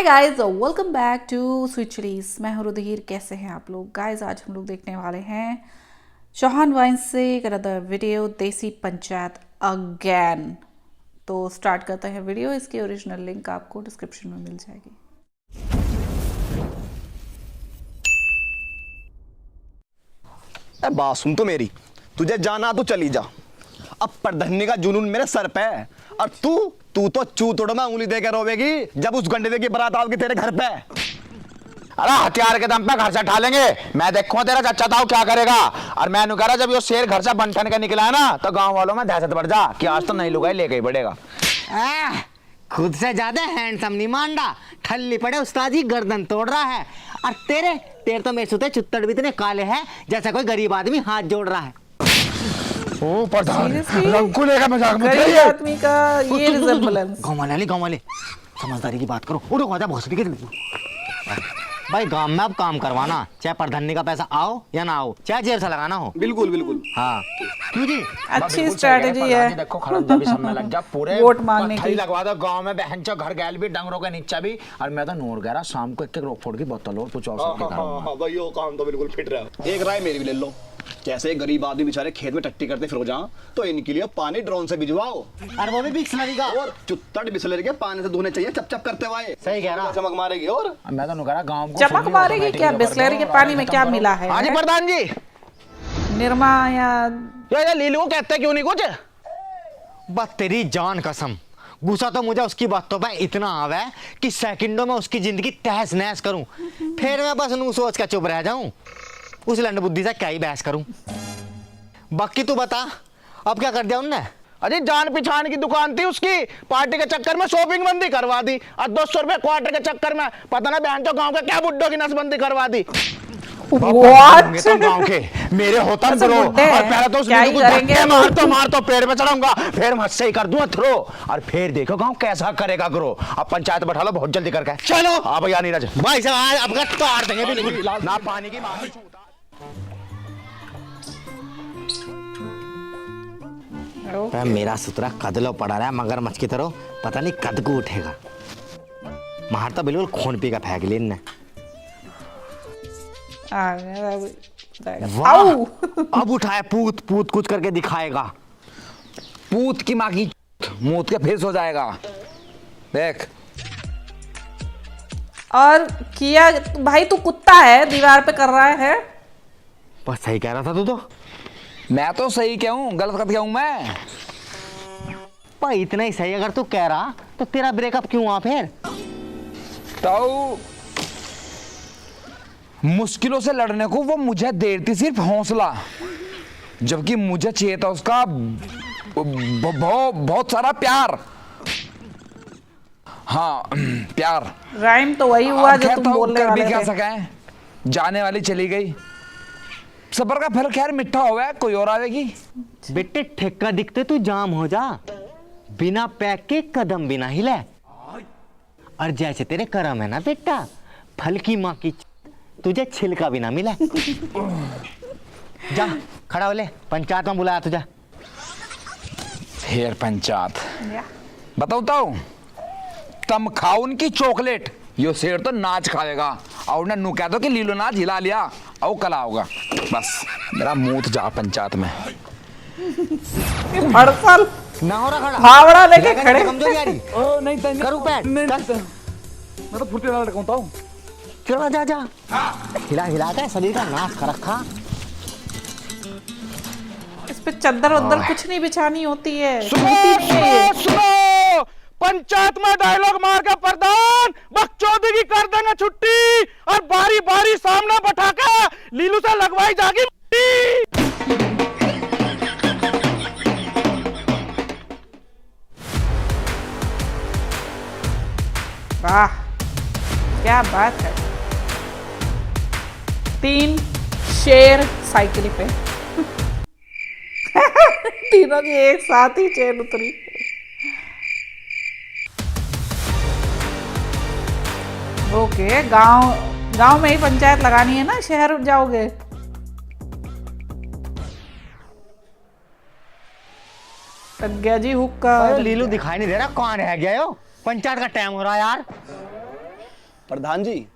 Hi guys, welcome back to sweet chillies. मैं हूं रुधिर। कैसे हैं आप लोग गाइस? आज हम लोग देखने वाले हैं चौहान वाइन्स से एक अनदर वीडियो, देसी पंचायत अगेन। तो स्टार्ट करते हैं वीडियो। इसकी ओरिजिनल लिंक आपको डिस्क्रिप्शन में मिल जाएगी। बात सुन तो मेरी, तुझे जाना तो चली जा। अब परधन्नी का जुनून मेरे सर पे है और तू तो चू तोड़ना उंगली देकर रोवेगी जब उस गंडे की बारात आओगी तेरे घर पे। अरे हथियार के दम पे घर से ढालेंगे। मैं देखूं तेरा चच्चा ताऊ क्या करेगा। और मैं कह रहा जब ये शेर घर से बंठन के निकला है ना तो गांव वालों में दहशत बढ़ जा कि आज तो नहीं लुगाई लेके ही बढ़ेगा। खुद से ज्यादा हैंडसम नहीं मांडा, ठल्ली पड़े उस्ताद जी गर्दन तोड़ रहा है। और तेरे तो मेरे सुते चुत्तड़ भी इतने काले हैं जैसा कोई गरीब आदमी हाथ जोड़ रहा है। ओ प्रधान, रंकुले का मजाक मत गरीब करिए। आदमी का ये रिजेम्बलेंस। गाँव वाले समझदारी की बात करो। उठो आजा भोसड़ी के भाई, गांव में अब काम करवाना, चाहे परधन्नी का पैसा आओ या ना आओ, चाहे जेल से लगाना हो। बिल्कुल बिल्कुल। हाँ क्यों जी? अच्छी स्ट्रेटेजी है। देखो खड़ंजा भी सब में लग जा पूरे वोट मांगने की। लगवा दो गांव में, बहनचो घर गैल भी, डंगरों के नीचे भी। और मैं तो नोट कह रहा शाम को एक रोक फोड़ की बोतल और कुछ और सबके करूंगा। भाई वो काम तो बिल्कुल फिट रहा है। एक राय मेरी भी ले लो, जैसे गरीब आदमी बेचारे खेत में टट्टी करते फिर जहाँ, तो इनके लिए पानी ड्रोन से भिजवाओ। और वो भी बिस्लरी का। और चुत्तड़ बिस्लरी के पानी से धोने चाहिए, चप चप करते हुए। सही कह रहा। चमक मारेगी। और मैं तो कह रहा गांव को चमक मारेगी क्या? बिस्लरी के पानी में क्या मिला है? हाँ जी प्रधान जी। निरमा या ये लीलू कहते क्यों नहीं कुछ? बस तेरी जान कसम, गुस्सा तो मुझे उसकी बातों पे इतना आवा है कि सेकंडों में उसकी जिंदगी तहस नहस करूं। फिर मैं बस नू सोच कर चुप रह जाऊं। उस लंड बुद्धि से क्या ही बहस करूं। बाकी तू बता, अब क्या कर दिया उनने? अरे जान पहचान की दुकान थी उसकी, पार्टी के चक्कर में शॉपिंग बंदी करवा दी। और 200 रुपए क्वार्टर के चक्कर में पता ना बहन तो गांव के क्या बुड्ढों की नसबंदी करवा दी। व्हाट? तो गांव के मेरे होता अच्छा, ब्रो। और बुड्ढे हैं। पहले तो क्या ही करेंगे? मार तो पेड़ पे चढ़ाऊंगा, फिर मुझसे ही कर दूंगा थ्रो। और फिर देखो गांव कैसा करेगा ग्रो। अब पंचायत बैठा लो बहुत जल्दी करके। चलो हाँ भैया नीरज भाई साहब, अब तार देंगे बिल्कुल। ना पानी की मांग। मेरा सुतरा कदलो पड़ा रहा है मगर मच की तरह, पता नहीं कद को उठेगा। मार तो बिल्कुल खून पी का फेंक लिया इनने। वाह, अब उठाए पूत पूत कुछ करके दिखाएगा। पूत की माँ की मूत के फेस हो जाएगा देख। और किया भाई, तू कुत्ता है, दीवार पे कर रहा है। बस सही कह रहा था तू तो। मैं तो सही कहूँ, गलत कब कहूँ मैं? भाई इतना ही सही अगर तू कह रहा तो तेरा ब्रेकअप क्यों हुआ फिर? तो मुश्किलों से लड़ने को वो मुझे देती सिर्फ हौसला, जबकि मुझे चाहिए था उसका बहुत सारा प्यार। हाँ प्यार। राइम तो वही हुआ जो तुम बोलने वाले भी क्या थे। सके, जाने वाली चली गई। सबर का फल खैर मीठा हो गया, कोई और आवेगी। बेटे ठेका दिखते तू जाम हो जा, बिना पैक के कदम बिना हिले। और जैसे तेरे करम है ना बेटा, फल की माँ की तुझे छिलका भी ना मिला। जा खड़ा हो ले, पंचायत में बुलाया तुझे। फिर पंचायत बताता हूँ, तम खाओ उनकी चॉकलेट, यो शेर तो नाच खाएगा। और ने नु कह दो कि लीलो नाच हिला लिया और कल आओगा। बस मेरा मुंह जा पंचायत में। हर साल ना हो रहा खड़ा, फावड़ा लेके खड़े। कमजोरी आ रही। ओ नहीं तो करूं पैर? मैं तो फुर्ती वाला लड़का हूँ। चलो जा हिला हिला के शरीर का नाश कर रखा। इस पे चद्दर वद्दर कुछ नहीं बिछानी होती है। सुनो, पंचायत में डायलॉग मार के प्रधान बकचोदी की कर देंगे छुट्टी, और बारी बारी सामने बैठा के लीलू से लगवाई जाएगी। वाह क्या बात है। 3 शेर साइकिल पे। तीनों की एक साथ ही चेन उतरी। ओके, गांव में ही पंचायत लगानी है ना, शहर जाओगे? लग गया जी हुक्का। लीलू दिखाई नहीं दे रहा, कौन रह गया यो? पंचायत का टाइम हो रहा है यार। प्रधान जी,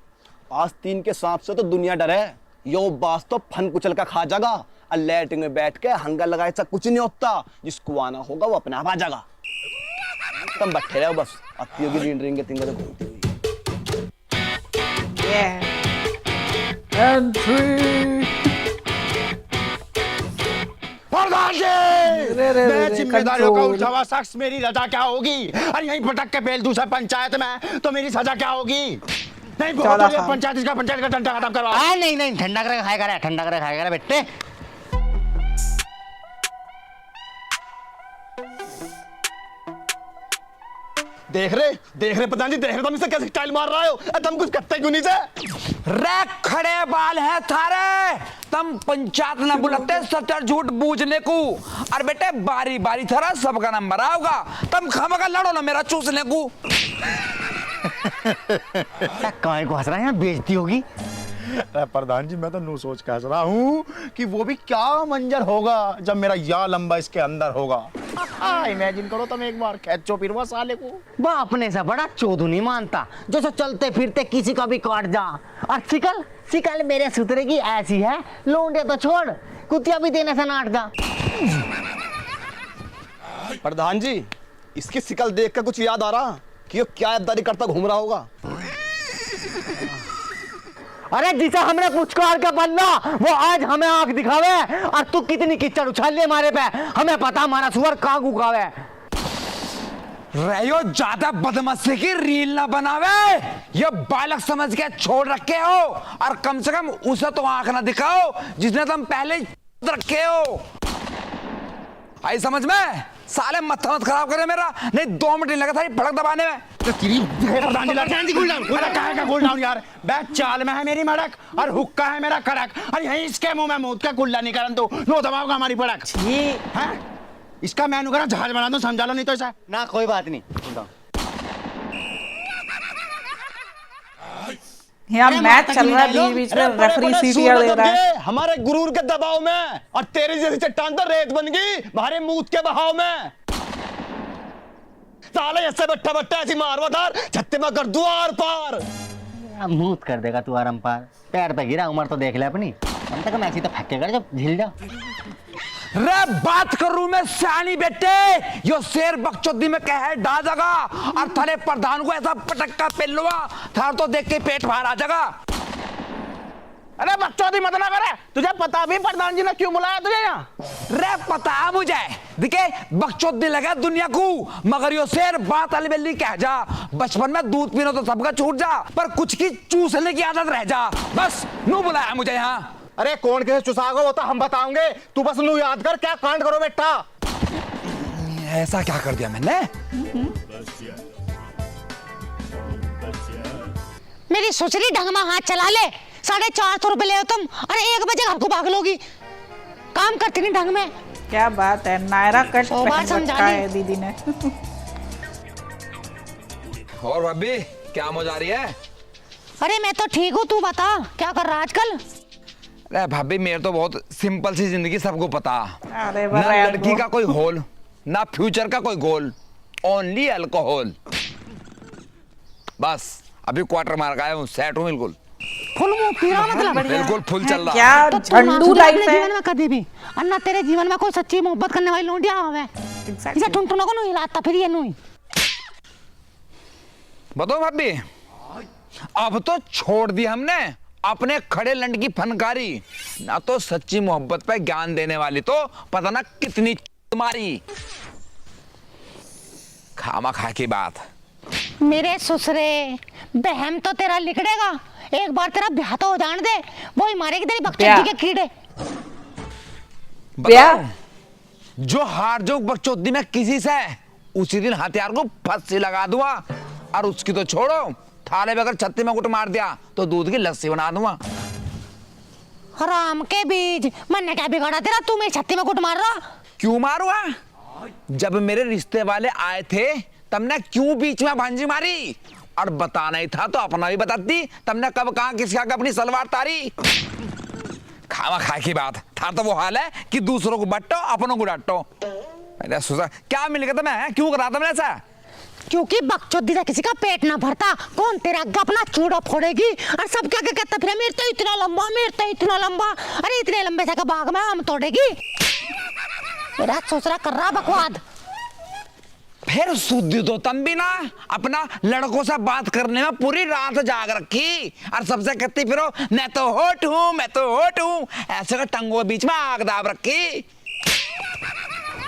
आस्तीन के सांप से तो दुनिया डरे। यो बास तो फन कुचल का खा जाएगा और लैट्रिन में बैठ के हंगा लगाए से कुछ नहीं होता। जिसको आना होगा वो अपने आप आ जाएगा। तुम बैठे रहो बस, आती होगी रीन रिंग के तिंगे घूमती हुई। एंट्री। प्रधान जी, मैं जिम्मेदारियों का उठावा शख्स, मेरी रजा क्या होगी? अरे यहीं पटक के बेल दूसरा पंचायत में तो मेरी सजा क्या होगी? नहीं बहुत हो गया, पंचायत का डंडा खत्म करवा। नहीं ठंडा करके खाएगा बेटे। देख रहे प्रधान जी, देख रहे तुम इसे कैसे स्टाइल मार रहे हो? तुम कुछ करते क्यों नहीं से? रे खड़े बाल है थारे, तुम पंचायत न बुलाते सच और झूठ बूझने को। और बेटे बारी बारी थारा सबका नंबर आओगा, तुम खामखा लड़ो ना मेरा चूसने को। काय को हंस रहा है, यहाँ बेइज्जती होगी। प्रधान जी, मैं तो नू सोच के हंस रहा हूँ कि वो भी क्या मंजर होगा जब मेरा या लंबा इसके अंदर होगा। इमेजिन करो तुम एक बार, खेचो फिर साले को। वो अपने से बड़ा चोदू नहीं मानता, जैसे चलते फिरते किसी का भी काट जा। और शिकल मेरे सुतरे की ऐसी है, लोंडे तो छोड़, कुतिया भी देने से नाट जा। प्रधान जी, इसकी शिकल देख कर कुछ याद आ रहा कि ये क्या याददारी करता घूम रहा होगा। अरे जिसे हमने पुचकार के बनना वो आज हमें आंख दिखावे। और तू कितनी कीचड़ उछाल ले हमारे पे, हमें पता हमारा सुअर कहाँ गुगावे। रहो ज्यादा बदमाशी की रील ना बनावे, ये बालक समझ के छोड़ रखे हो। और कम से कम उसे तो आंख ना दिखाओ जिसने तुम पहले रखे हो। आई समझ में? साले मत खराब करे मेरा, नहीं 2 मिनट नहीं लगा था भड़क दबाने में। यार बैठ चाल में है मेरी मड़क और हुक्का है मेरा कड़क, और यहीं इसके मुंह में मूत का कुल्ला नहीं करन तो नो दबाओगा हमारी पड़क। है इसका मैं अनुकरण जहाज बना दूं, समझा लो नहीं तो ऐसा ना। कोई बात नहीं, यहाँ मैच चल रहा है, बीच में रेफरी सीटियां दे रहा है। हमारे गुरूर के दबाव में, और तेरी जैसी चट्टान तो रेत बन गई हमारे मूत के बहाव में। साले ऐसे बट्टा ऐसी मारवादार छत्ते में कर द्वार पार। मूत कर देगा तू आराम पार, पैर पे गिरा, उम्र तो देख ले अपनी। हम तक ऐसी तो फक्के कर जब झिल जा। रे बात करूं मैं सियानी बेटे, यो शेर बकचोदी में कहे डा जगा। और थारे प्रधान को ऐसा पटक्का पेलवा थार तो देख के पेट बाहर आ जाएगा। अरे बकचोदी मत ना करे, तुझे पता भी प्रधान जी ने क्यों बुलाया तुझे यहाँ? रे पता है मुझे, दिखे बकचोदी लगा दुनिया को, मगर यो शेर बात अलबेली कह जा। बचपन में दूध पीना तो सबका छूट जा, पर कुछ की चूसने की आदत रह जा। बस नू बुलाया मुझे यहाँ। अरे कौन कैसे चुसागा वो तो हम बताओगे, तू बस नू याद कर क्या कांड करो बेटा। ऐसा क्या कर दिया मैंने? मेरी सुसरी ढंग में हाथ चला ले, 450 रुपए ले तुम, अरे 1 बजे घर को भाग लोगी। काम करती नहीं ढंग में। क्या बात है, नायरा कट पहन रखा है दीदी ने। और भाभी क्या मजा आ रही है? अरे मैं तो ठीक हूँ, तू बता क्या कर रहा आजकल? अरे भाभी मेरे तो बहुत सिंपल सी जिंदगी, सबको पता। अरे ना लड़की का कोई होल, ना फ्यूचर का कोई गोल, ओनली अल्कोहल। बस अभी क्वार्टर मार का आया हूँ, सेट हूँ बिल्कुल। फुल मुंह पीरा मतलब बिल्कुल फुल चल रहा। क्या तो झंडू लाइफ है जीवन में कभी भी अन्ना तेरे जीवन में कोई सच्ची मोहब्बत करने वाली लौंडिया आवे। इसे टुनटुनों को नहीं हिलाता फिर ये नहीं। बताओ भाभी, अब तो छोड़ दी हमने अपने खड़े लंड की फनकारी। ना तो सच्ची मोहब्बत पे ज्ञान देने वाली तो पता ना कितनी तुम्हारी खामा खा की बात। मेरे ससुरे बहम तो तेरा लिखड़ेगा, एक बार तेरा ब्याह तो हो जाने दे, वो ही मारेगी तेरी बकचोदी के कीड़े। बताओ, जो हार जो बकचोदी में किसी से, उसी दिन हथियार को फांसी लगा दूंगा। और उसकी तो छोड़ो, थाले में अगर छत्ती में गुट मार दिया तो दूध की लस्सी बना दूंगा। हराम के बीज, मैंने क्या बिगाड़ा तेरा, तू मेरी छत्ती में गुट मार रहा? क्यों मारूंगा? जब मेरे रिश्ते वाले आए थे तुमने क्यों बीच में भांजी मारी? और बताना ही था तो अपना भी बताती, तुमने कब कहा किसका अपनी सलवार तारी। खावा खा की बात था तो वो हाल है कि दूसरों को बट्टो अपनों को डांटो। मैंने सोचा क्या मिल गया तुम्हें, क्यों करा था मैंने ऐसा? क्योंकि बकचोदी से किसी का पेट ना भरता, कौन तेरा अपना चूड़ा फोड़ेगी और सब क्या कहता फिर मेरे तो इतना लंबा, मेरे तो इतना लंबा, अरे इतने लंबे से बाग में आम तोड़ेगी। मेरा ससुरा कर रहा बकवाद। फिर सुधी तो तुम भी ना अपना लड़कों से बात करने में पूरी रात जाग रखी और सबसे कहती फिरो मैं तो होट हूँ, मैं तो होट हूँ, ऐसे का टंगों बीच में आग दाब रखी।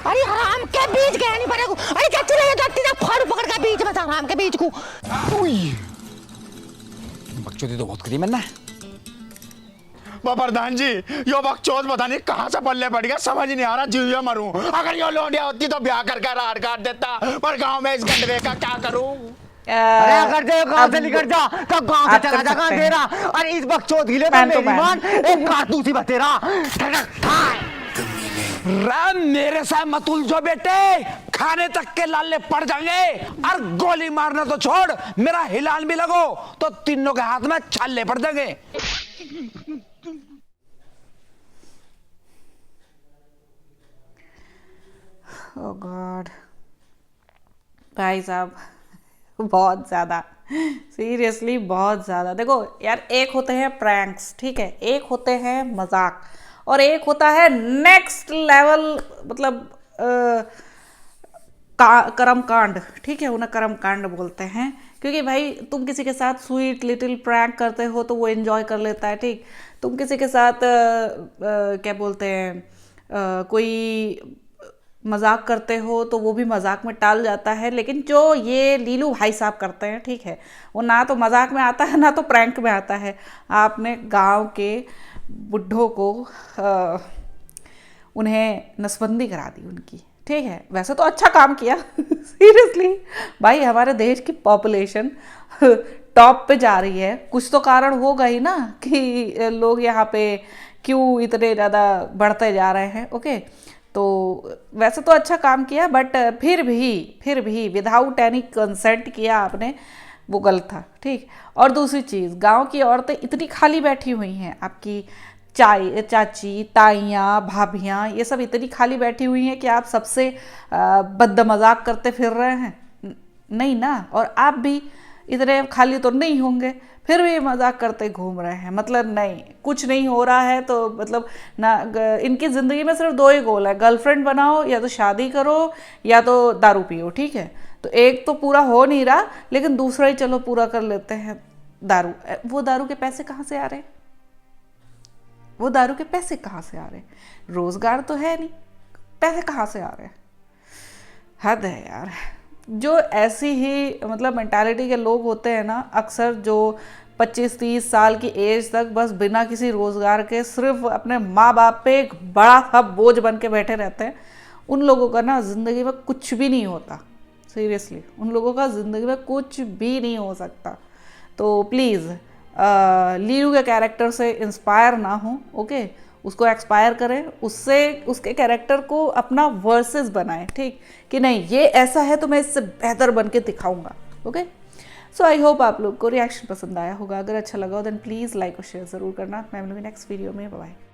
अरे हराम के बीच गया नहीं पड़ेगा, अरे क्या चले जाती ना फाड़ पकड़ के बीच में हराम के बीच को। बकचोदी तो बहुत करी मैंने। प्रधान जी यो बकचोद पता नहीं कहाँ से पल्ले पड़ गया, समझ नहीं आ रहा जीव या मरूं। अगर यो लौंडिया होती तो ब्याह करके राड काट देता, पर गांव में इस गंडवे का क्या करूं। अरे अगर दे गांव से निकल जा तो गांव से चला जा, कहां तेरा और इस बकचोद हिले में मेरी मान एक कारतूस ही बतेरा। मेरे साथ मत उलझो बेटे, खाने तक के लाले पड़ जाएंगे और गोली मारना तो छोड़, मेरा हिलान भी लगो तो तीनों के हाथ में छाले पड़ जाएंगे। ओह गॉड भाई साहब, बहुत ज़्यादा, सीरियसली बहुत ज़्यादा। देखो यार, एक होते हैं प्रैंक्स, ठीक है, एक होते हैं मजाक, और एक होता है नेक्स्ट लेवल, मतलब कर्म कांड, ठीक है, उन्हें कर्म कांड बोलते हैं। क्योंकि भाई तुम किसी के साथ स्वीट लिटिल प्रैंक करते हो तो वो एंजॉय कर लेता है, ठीक। तुम किसी के साथ क्या बोलते हैं, कोई मजाक करते हो तो वो भी मजाक में टाल जाता है। लेकिन जो ये लीलू भाई साहब करते हैं, ठीक है, वो ना तो मजाक में आता है ना तो प्रैंक में आता है। आपने गांव के बुढ़ों को उन्हें नसबंदी करा दी उनकी, ठीक है। वैसे तो अच्छा काम किया सीरियसली भाई, हमारे देश की पॉपुलेशन टॉप पे जा रही है, कुछ तो कारण होगा ही ना कि लोग यहाँ पे क्यों इतने ज़्यादा बढ़ते जा रहे हैं। ओके, तो वैसे तो अच्छा काम किया, बट फिर भी विदाउट एनी कंसेंट किया आपने, वो गलत था, ठीक। और दूसरी चीज़, गांव की औरतें इतनी खाली बैठी हुई हैं, आपकी चाची, ताइयाँ, भाभियाँ, ये सब इतनी खाली बैठी हुई हैं कि आप सबसे बदमजाक करते फिर रहे हैं, नहीं ना। और आप भी इतने खाली तो नहीं होंगे, फिर भी मजाक करते घूम रहे हैं। मतलब नहीं, कुछ नहीं हो रहा है तो मतलब ना, इनकी ज़िंदगी में सिर्फ दो ही गोल है, गर्लफ्रेंड बनाओ या तो शादी करो या तो दारू पियो, ठीक है। तो एक तो पूरा हो नहीं रहा, लेकिन दूसरा ही चलो पूरा कर लेते हैं, दारू। वो दारू के पैसे कहाँ से आ रहे, वो दारू के पैसे कहाँ से आ रहे, रोजगार तो है नहीं, पैसे कहाँ से आ रहे। हद है यार। जो ऐसी ही मतलब मेंटालिटी के लोग होते हैं ना, अक्सर जो 25-30 साल की एज तक बस बिना किसी रोज़गार के सिर्फ अपने माँ बाप पे एक बड़ा सा बोझ बन के बैठे रहते हैं, उन लोगों का ना ज़िंदगी में कुछ भी नहीं होता। सीरियसली उन लोगों का ज़िंदगी में कुछ भी नहीं हो सकता। तो प्लीज़ लीलू के कैरेक्टर से इंस्पायर ना हो, ओके, उसको एक्सपायर करें, उससे उसके कैरेक्टर को अपना वर्सेस बनाएं, ठीक, कि नहीं ये ऐसा है तो मैं इससे बेहतर बन के दिखाऊंगा। ओके, सो आई होप आप लोग को रिएक्शन पसंद आया होगा। अगर अच्छा लगा हो देन प्लीज़ लाइक और शेयर ज़रूर करना। मैं मिलूंगी नेक्स्ट वीडियो में। Bye bye.